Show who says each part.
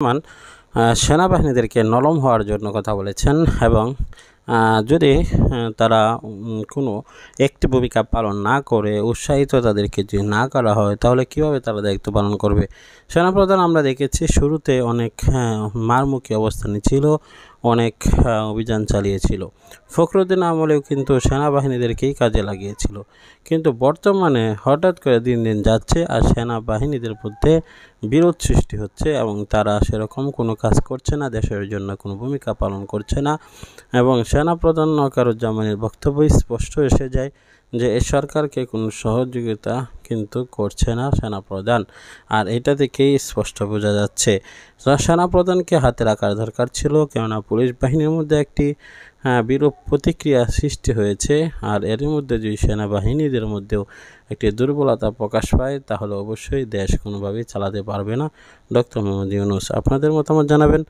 Speaker 1: মান সেনাবাহিনীদেরকে নরম হওয়ার জন্য কথা বলেছেন এবং যদি তারা কোনো একটি ভূমিকা পালন না করে উৎসাহিত তাদেরকে যদি না করা হয় তাহলে কিভাবে তারা দায়িত্ব পালন করবে। সেনাপ্রধান আমরা দেখেছি শুরুতে অনেক মারমুখী অবস্থানে ছিল, অনেক অভিযান চালিয়েছিল। ফখরুদ্দিন আমলেও কিন্তু সেনাবাহিনীদেরকেই কাজে লাগিয়েছিল, কিন্তু বর্তমানে হঠাৎ করে দিন দিন যাচ্ছে আর সেনাবাহিনীদের মধ্যে বিরোধ সৃষ্টি হচ্ছে এবং তারা সেরকম কোনো কাজ করছে না, দেশের জন্য কোনো ভূমিকা পালন করছে না। এবং সেনাপ্রধান ওয়াকারুজ্জামানের বক্তব্য স্পষ্ট এসে যায় যে এই সরকারকে কোনো সহযোগিতা কিন্তু করছে না সেনাপ্রধান, আর এটা থেকেই স্পষ্ট বোঝা যাচ্ছে সেনাপ্রধানকে হাতে রাখার দরকার ছিল, কেননা পুলিশ বাহিনীর মধ্যে একটি বিরূপ প্রতিক্রিয়া সৃষ্টি হয়েছে। আর এর মধ্যে যদি সেনাবাহিনীদের মধ্যেও একটি দুর্বলতা প্রকাশ পায় তাহলে অবশ্যই দেশ কোনোভাবেই চালাতে পারবে না ডক্টর মোহাম্মদ ইউনূস। আপনাদের মতামত জানাবেন।